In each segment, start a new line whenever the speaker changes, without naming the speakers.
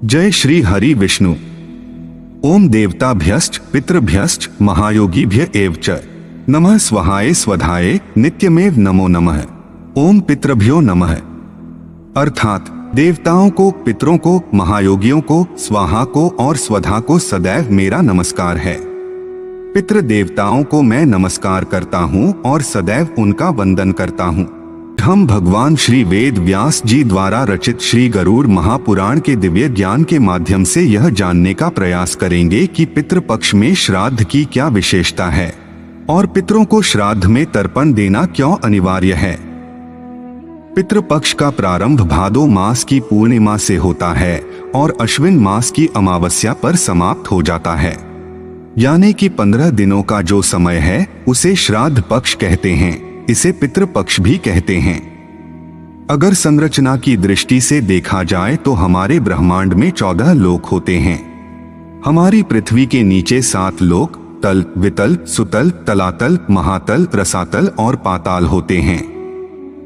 जय श्री हरि विष्णु। ओम देवताभ्यश्च पितृभ्यश्च महायोगिभ्य एव च नमः स्वाहाय स्वधाय नित्यमेव नमो नमः। ओम पितृभ्यो नमः। अर्थात देवताओं को, पितरों को, महायोगियों को, स्वाहा को और स्वधा को सदैव मेरा नमस्कार है। पितृ देवताओं को मैं नमस्कार करता हूँ और सदैव उनका वंदन करता हूँ। हम भगवान श्री वेद व्यास जी द्वारा रचित श्री गरुड़ महापुराण के दिव्य ज्ञान के माध्यम से यह जानने का प्रयास करेंगे कि पितृपक्ष में श्राद्ध की क्या विशेषता है और पितरों को श्राद्ध में तर्पण देना क्यों अनिवार्य है। पितृपक्ष का प्रारंभ भादो मास की पूर्णिमा से होता है और अश्विन मास की अमावस्या पर समाप्त हो जाता है, यानी कि 15 दिनों का जो समय है उसे श्राद्ध पक्ष कहते हैं। इसे पितृपक्ष भी कहते हैं। अगर संरचना की दृष्टि से देखा जाए तो हमारे ब्रह्मांड में 14 लोक होते हैं। हमारी पृथ्वी के नीचे 7 लोक तल, वितल, सुतल, तलातल, महातल, रसातल और पाताल होते हैं,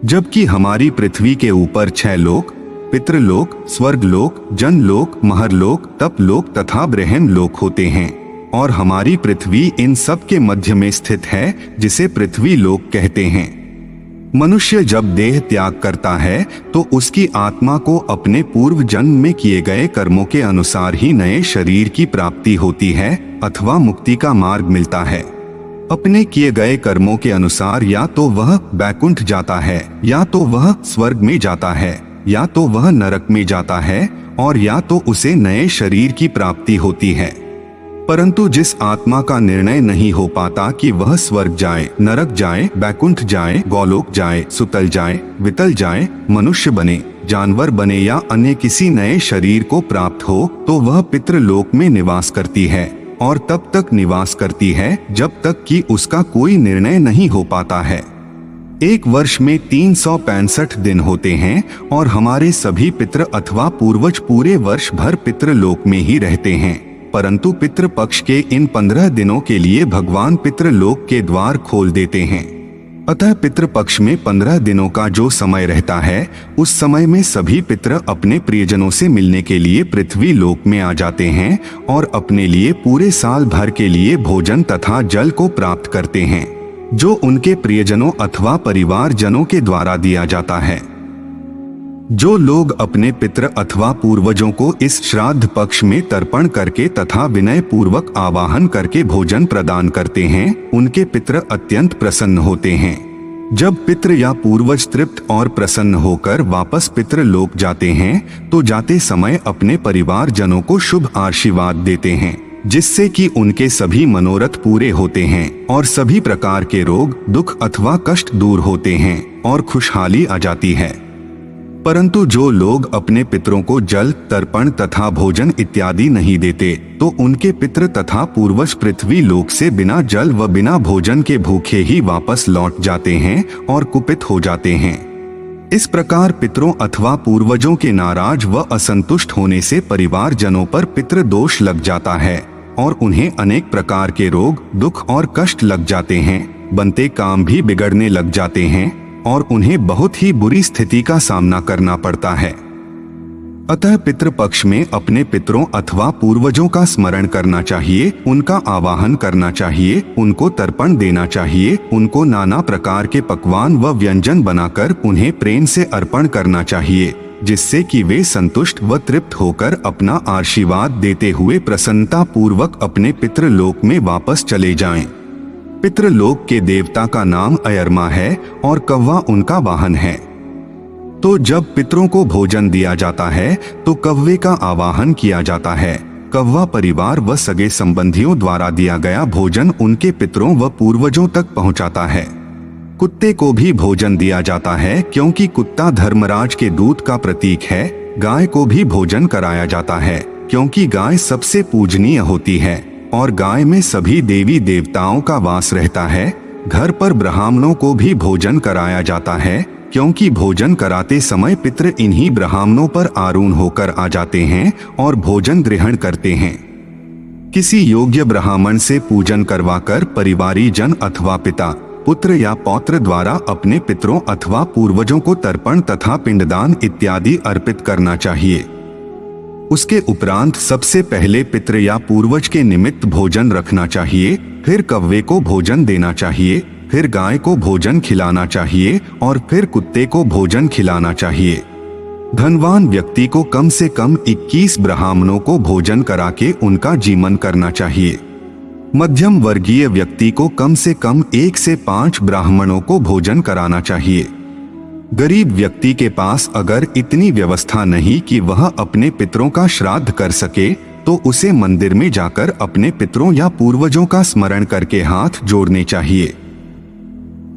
जबकि हमारी पृथ्वी के ऊपर 6 लोक पितृलोक, स्वर्गलोक, जनलोक, महरलोक, तपलोक तथा ब्रह्म लोक होते हैं और हमारी पृथ्वी इन सब के मध्य में स्थित है, जिसे पृथ्वी लोक कहते हैं। मनुष्य जब देह त्याग करता है तो उसकी आत्मा को अपने पूर्व जन्म में किए गए कर्मों के अनुसार ही नए शरीर की प्राप्ति होती है अथवा मुक्ति का मार्ग मिलता है। अपने किए गए कर्मों के अनुसार या तो वह बैकुंठ जाता है, या तो वह स्वर्ग में जाता है, या तो वह नरक में जाता है और या तो उसे नए शरीर की प्राप्ति होती है। परंतु जिस आत्मा का निर्णय नहीं हो पाता कि वह स्वर्ग जाए, नरक जाए, बैकुंठ जाए, गोलोक जाए, सुतल जाए, वितल जाए, मनुष्य बने, जानवर बने या अन्य किसी नए शरीर को प्राप्त हो, तो वह पितृलोक में निवास करती है और तब तक निवास करती है जब तक कि उसका कोई निर्णय नहीं हो पाता है। एक वर्ष में 365 दिन होते हैं और हमारे सभी पितृ अथवा पूर्वज पूरे वर्ष भर पितृलोक में ही रहते हैं, परंतु पितृपक्ष के इन 15 दिनों के लिए भगवान पितृलोक के द्वार खोल देते हैं। अतः पितृपक्ष में 15 दिनों का जो समय रहता है, उस समय में सभी पितृ अपने प्रियजनों से मिलने के लिए पृथ्वी लोक में आ जाते हैं और अपने लिए पूरे साल भर के लिए भोजन तथा जल को प्राप्त करते हैं, जो उनके प्रियजनों अथवा परिवारजनों के द्वारा दिया जाता है। जो लोग अपने पितृ अथवा पूर्वजों को इस श्राद्ध पक्ष में तर्पण करके तथा विनय पूर्वक आवाहन करके भोजन प्रदान करते हैं, उनके पितृ अत्यंत प्रसन्न होते हैं। जब पितृ या पूर्वज तृप्त और प्रसन्न होकर वापस पितृलोक जाते हैं तो जाते समय अपने परिवार जनों को शुभ आशीर्वाद देते हैं, जिससे कि उनके सभी मनोरथ पूरे होते हैं और सभी प्रकार के रोग, दुख अथवा कष्ट दूर होते हैं और खुशहाली आ जाती है। परंतु जो लोग अपने पितरों को जल, तर्पण तथा भोजन इत्यादि नहीं देते, तो उनके पितृ तथा पूर्वज पृथ्वी लोक से बिना जल व बिना भोजन के भूखे ही वापस लौट जाते हैं और कुपित हो जाते हैं। इस प्रकार पितरों अथवा पूर्वजों के नाराज व असंतुष्ट होने से परिवारजनों पर पितृ दोष लग जाता है और उन्हें अनेक प्रकार के रोग, दुख और कष्ट लग जाते हैं। बनते काम भी बिगड़ने लग जाते हैं और उन्हें बहुत ही बुरी स्थिति का सामना करना पड़ता है। अतः पितृपक्ष में अपने पितरों अथवा पूर्वजों का स्मरण करना चाहिए, उनका आवाहन करना चाहिए, उनको तर्पण देना चाहिए, उनको नाना प्रकार के पकवान व व्यंजन बनाकर उन्हें प्रेम से अर्पण करना चाहिए, जिससे कि वे संतुष्ट व तृप्त होकर अपना आशीर्वाद देते हुए प्रसन्नता पूर्वक अपने पितृलोक में वापस चले जाएं। पितृलोक के देवता का अयरमा अयरमा है और कौवा उनका वाहन है। तो जब पितरों को भोजन दिया जाता है तो कौवे का आवाहन किया जाता है। कौवा परिवार व सगे संबंधियों द्वारा दिया गया भोजन उनके पितरों व पूर्वजों तक पहुंचाता है। कुत्ते को भी भोजन दिया जाता है, क्योंकि कुत्ता धर्मराज के दूत का प्रतीक है। गाय को भी भोजन कराया जाता है, क्योंकि गाय सबसे पूजनीय होती है और गाय में सभी देवी देवताओं का वास रहता है। घर पर ब्राह्मणों को भी भोजन कराया जाता है, क्योंकि भोजन कराते समय पितृ इन्हीं ब्राह्मणों पर आरूढ़ होकर आ जाते हैं और भोजन ग्रहण करते हैं। किसी योग्य ब्राह्मण से पूजन करवाकर परिवारी जन अथवा पिता, पुत्र या पौत्र द्वारा अपने पितरों अथवा पूर्वजों को तर्पण तथा पिंडदान इत्यादि अर्पित करना चाहिए। उसके उपरांत सबसे पहले पितृ या पूर्वज के निमित्त भोजन रखना चाहिए, फिर कौवे को भोजन देना चाहिए, फिर गाय को भोजन खिलाना चाहिए और फिर कुत्ते को भोजन खिलाना चाहिए। धनवान व्यक्ति को कम से कम 21 ब्राह्मणों को भोजन करा के उनका जीवन करना चाहिए। मध्यम वर्गीय व्यक्ति को कम से कम 1 से 5 ब्राह्मणों को भोजन कराना चाहिए। गरीब व्यक्ति के पास अगर इतनी व्यवस्था नहीं कि वह अपने पितरों का श्राद्ध कर सके, तो उसे मंदिर में जाकर अपने पितरों या पूर्वजों का स्मरण करके हाथ जोड़ने चाहिए।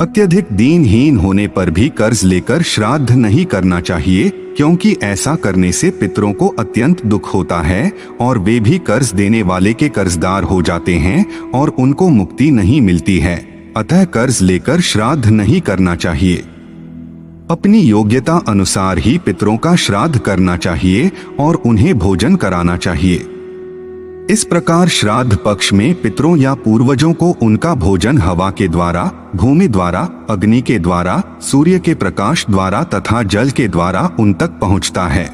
अत्यधिक दीनहीन होने पर भी कर्ज लेकर श्राद्ध नहीं करना चाहिए, क्योंकि ऐसा करने से पितरों को अत्यंत दुख होता है और वे भी कर्ज देने वाले के कर्जदार हो जाते हैं और उनको मुक्ति नहीं मिलती है। अतः कर्ज लेकर श्राद्ध नहीं करना चाहिए। अपनी योग्यता अनुसार ही पितरों का श्राद्ध करना चाहिए और उन्हें भोजन कराना चाहिए। इस प्रकार श्राद्ध पक्ष में पितरों या पूर्वजों को उनका भोजन हवा के द्वारा, भूमि द्वारा, अग्नि के द्वारा, सूर्य के प्रकाश द्वारा तथा जल के द्वारा उन तक पहुंचता है।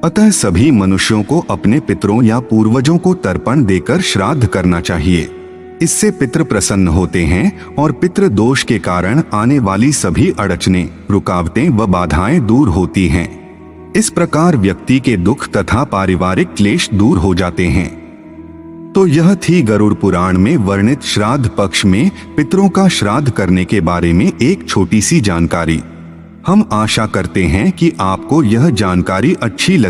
अतः सभी मनुष्यों को अपने पितरों या पूर्वजों को तर्पण देकर श्राद्ध करना चाहिए। इससे पितृ प्रसन्न होते हैं और पितृ दोष के कारण आने वाली सभी अड़चनें, रुकावटें व बाधाएं दूर होती हैं। इस प्रकार व्यक्ति के दुख तथा पारिवारिक क्लेश दूर हो जाते हैं। तो यह थी गरुड़ पुराण में वर्णित श्राद्ध पक्ष में पितरों का श्राद्ध करने के बारे में एक छोटी सी जानकारी। हम आशा करते हैं कि आपको यह जानकारी अच्छी लगी।